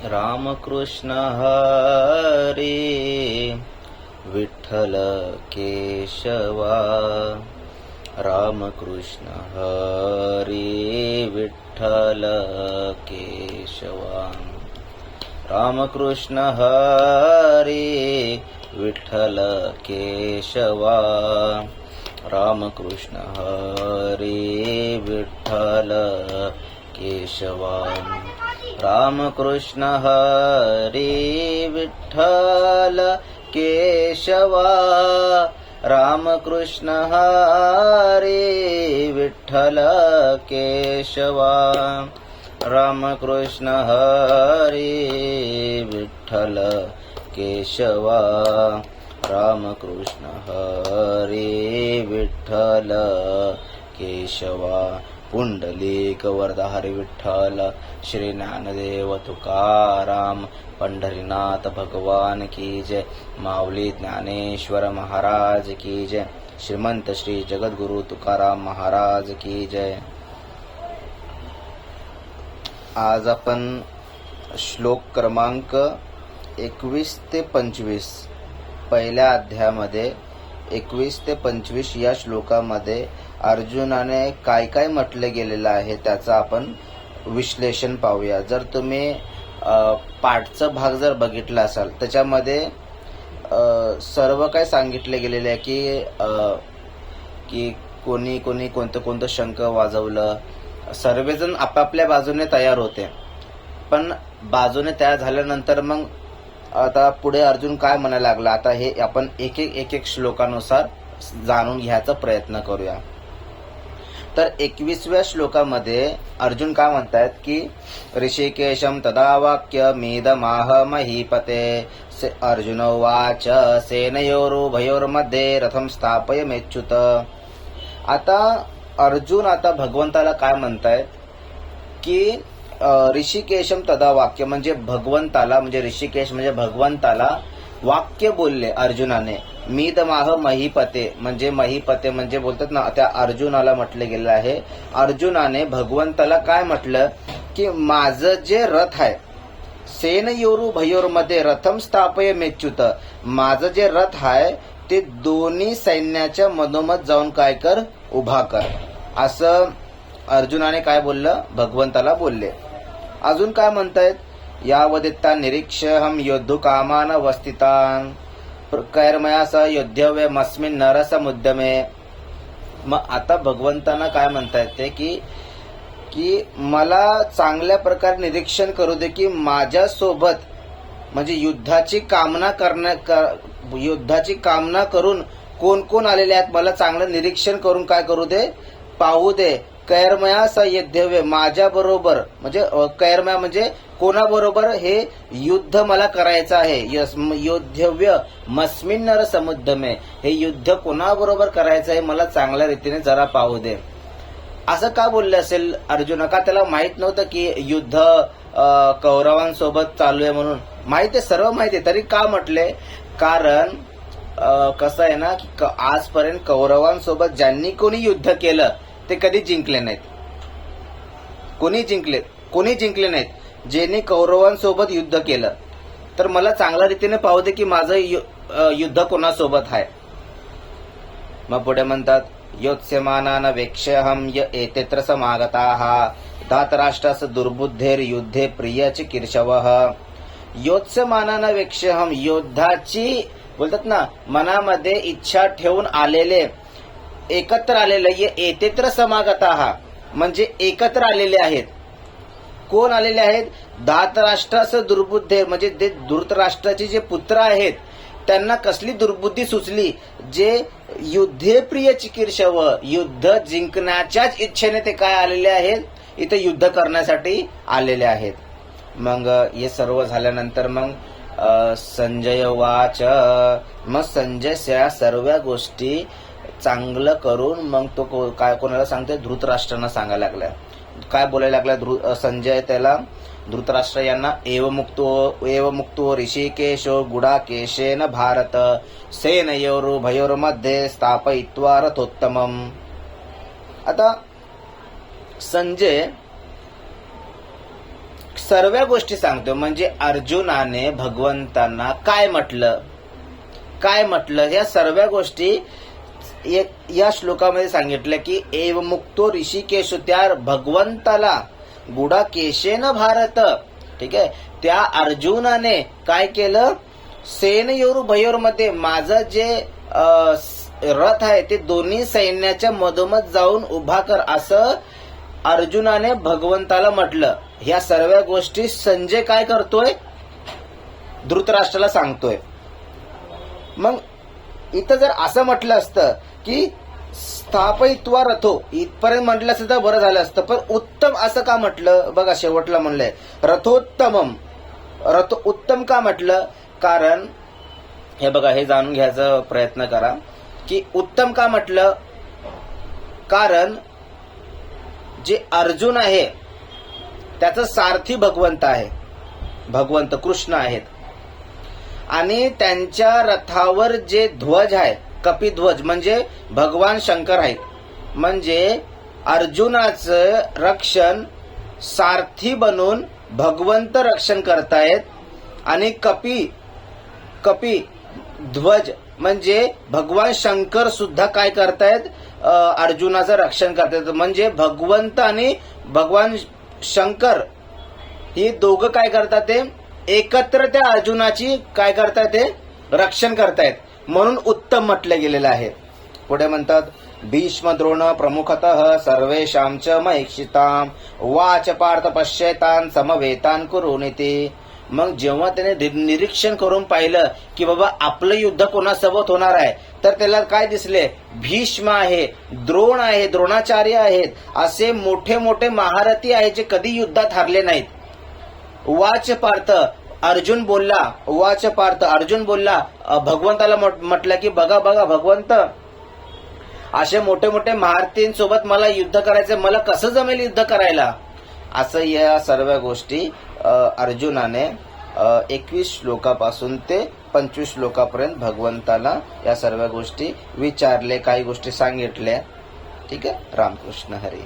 रामकृष्ण हरी विठ्ठल केशवा रामकृष्ण हरी विठ्ठल केशवा रामकृष्ण हरी विठ्ठल केशवा रामकृष्ण हरी विठ्ठल केशवा रामकृष्ण हरी विठ्ठल केशवा रामकृष्ण हरी विठ्ठल केशवा रामकृष्ण हरी विठ्ठल केशवा रामकृष्ण हरी विठ्ठल केशवा पुंडलिक वरदा हरी विठ्ठल श्री ज्ञानदेव तुकाराम पंढरीनाथ भगवान की जय माऊली ज्ञानेश्वर महाराज की जय श्रीमंत श्री जगद्गुरु तुकाराम महाराज की जय। आज आपण श्लोक क्रमांक 21 ते 25 पहिल्या अध्यायामध्ये 21 ते 25 या श्लोकामध्ये अर्जुनाने काय काय म्हटले गेलेलं आहे त्याचं आपण विश्लेषण पाहूया। जर तुम्ही पाठचा भाग जर बघितला असाल त्याच्यामध्ये सर्व काय सांगितले गेलेले आहे की कोणी कोणी कोणतं शंख वाजवलं, सर्वजण आपापल्या बाजूने तयार होते, पण बाजूने तयार झाल्यानंतर मग आता पुढे अर्जुन काय म्हणायला लागला, आता हे आपण एक एक श्लोकानुसार जाणून घ्यायचा प्रयत्न करूया। तर 21व्या श्लोकामध्ये अर्जुन काय म्हणतायत की ऋषिकेशम तदा वाक्य मेदमाह महीपते अर्जुन उवाच सेनयोरुभयोर्मध्ये रथम स्थापयमेच्युत। आता अर्जुन आता भगवंताला काय म्हणतायत की ऋषिकेशम तदा वाक्य म्हणजे भगवंताला, म्हणजे ऋषिकेश म्हणजे भगवंताला वाक्य बोलले अर्जुनाने। मीदमाह महीपते म्हणजे महीपते म्हणजे बोलतात ना, त्या अर्जुनाला म्हटले गेलं आहे। अर्जुनाने भगवंताला काय म्हटलं की माझं जे रथ आहे सेनयोरु भयोरमध्ये रथम स्थापय मेच्युत, माझं जे रथ आहे ते दोन्ही सैन्याच्या मधोमध जाऊन काय कर, उभा कर, असं अर्जुनाने काय बोललं, भगवंताला बोलले। अजून काय म्हणतायत, यावदित्ता निरीक्षहम योद्धु कामान वस्थितान कैर्मया स योद्धव्यमस्मिन् नरसमुद्यमे। मग आता भगवंतांना काय म्हणतायत ते की मला चांगल्या प्रकारे निरीक्षण करू दे की माझ्या सोबत म्हणजे युद्धाची कामना करून कोण कोण आलेले आहेत, मला चांगलं निरीक्षण करून काय करू दे, पाहू दे। कैर्मया स योद्धव्य माझ्या बरोबर, म्हणजे कैर्मया म्हणजे कोणाबरोबर हे युद्ध मला करायचं आहे, योद्धव्य मस्मिन् नर समुद्यमे, हे युद्ध कोणाबरोबर करायचं आहे मला चांगल्या रीतीने जरा पाहू दे। असं का बोलले असेल अर्जुन, का त्याला माहित नव्हतं की युद्ध कौरवांसोबत चालू आहे म्हणून? माहिती आहे, सर्व माहिती आहे, तरी का म्हटले, कारण कसं आहे ना की आजपर्यंत कौरवांसोबत ज्यांनी कोणी युद्ध केलं ते कधी जिंकले नाहीत, कोणी जिंकले नाहीत। ज्यांनी कौरवांसोबत युद्ध केलं तर मला चांगल्या रीतीने पाहू दे की माझं युद्ध कोणासोबत आहे। मग पुढे म्हणतात योत्स्यमानान वेक्षहम य एतेत्र समागताः धातराष्ट्रस दुर्बुद्धेर युद्धे प्रिय चिकीर्षवः। योत्स्यमानान वेक्षहम, योद्धाची बोलतात ना मनामध्ये इच्छा ठेवून आलेले, एकत्र आलेले, ये एतेत्र समागताः म्हणजे एकत्र आलेले आहेत। कोण आलेले आहेत, धातराष्ट्रास दुर्बुद्धे म्हणजे ते धृतराष्ट्राचे जे पुत्र आहेत त्यांना कसली दुर्बुद्धी सुचली, जे युद्धे प्रिय चिकीर्षव, युद्ध जिंकण्याच्याच इच्छेने ते काय आलेले आहेत, इथे युद्ध करण्यासाठी आलेले आहेत। मग हे सर्व झाल्यानंतर मग संजय वाच, मग संजय या सर्व गोष्टी चांगलं करून मग तो काय कोणाला सांगतोय, धृतराष्ट्रांना सांगायला लागलाय। काय बोलायला लागला संजय त्याला, धृतराष्ट्र यांना एव मुक्तो ऋषिकेशो गुडाकेशेन भारत सेनयोरुभयोर्मध्ये स्थापयित्वा रथोत्तमम। आता सर्व गोष्टी सांगतो. म्हणजे अर्जुनाने भगवंतांना काय म्हटलं या सर्व गोष्टी या श्लोकामध्ये सांगितलं की एव मुक्तो ऋषिकेश, त्या भगवंताला गुडाकेशेन भारत, ठीक आहे, त्या अर्जुनाने काय केलं, सेनयोरुभयोर मध्ये माझं जे रथ आहे ते दोन्ही सैन्याच्या मधोमध जाऊन उभा कर, असं अर्जुनाने भगवंताला म्हटलं. ह्या सर्व गोष्टी संजय काय करतोय, धृतराष्ट्राला सांगतोय. मग इथं जर असं म्हटलं असतं की स्थापयित्वा रथो, इथपर्यंत म्हटलं असतं तर बरं झालं असतं, पण उत्तम असं का म्हटलं बघा, शेवटला म्हणलंय रथोत्तमम. रथ उत्तम का म्हटलं, कारण हे बघा, हे जाणून घ्यायचा प्रयत्न करा की उत्तम का म्हटलं. कारण जे अर्जुन आहे त्याचं सारथी भगवंत आहे, भगवंत कृष्ण आहेत. आणि त्यांच्या रथावर जे ध्वज आहे कपिध्वज, म्हणजे भगवान शंकर आहेत. म्हणजे अर्जुनाचं रक्षण सारथी बनून भगवंत रक्षण करतायत. आणि कपी ध्वज म्हणजे भगवान शंकर सुद्धा काय करतायत, अर्जुनाचं रक्षण करतायत. म्हणजे भगवंत आणि भगवान शंकर ही दोघं काय करतात, ते एकत्र त्या अर्जुनाची काय करतायत, ते रक्षण करतायत. म्हणून उत्तम म्हटलं गेलेलं आहे. पुढे म्हणतात भीष्म द्रोण प्रमुखतः सर्वेषां च महेक्षितां वाच पार्थ पश्येतान समवेतान कुरुनिती. मग जेव्हा त्याने निरीक्षण करून पाहिलं की बाबा आपलं युद्ध कोणासोबत होणार आहे, तर त्याला काय दिसले, भीष्म आहे, द्रोण आहे, द्रोणाचार्य आहेत, असे मोठे मोठे महारथी आहेत जे कधी युद्धात हारले नाहीत. वाच पार्थ, अर्जुन बोलला, वाच पार्थ, अर्जुन बोलला भगवंताला म्हटलं की बघा भगवंत, असे मोठे मोठे महारथींसोबत मला युद्ध करायचं, मला कसं जमेल युद्ध करायला. असं या सर्व गोष्टी अर्जुनाने 21 श्लोकापासून ते 25 श्लोकापर्यंत भगवंताला या सर्व गोष्टी विचारले, काही गोष्टी सांगितल्या. ठीक आहे. रामकृष्ण हरी.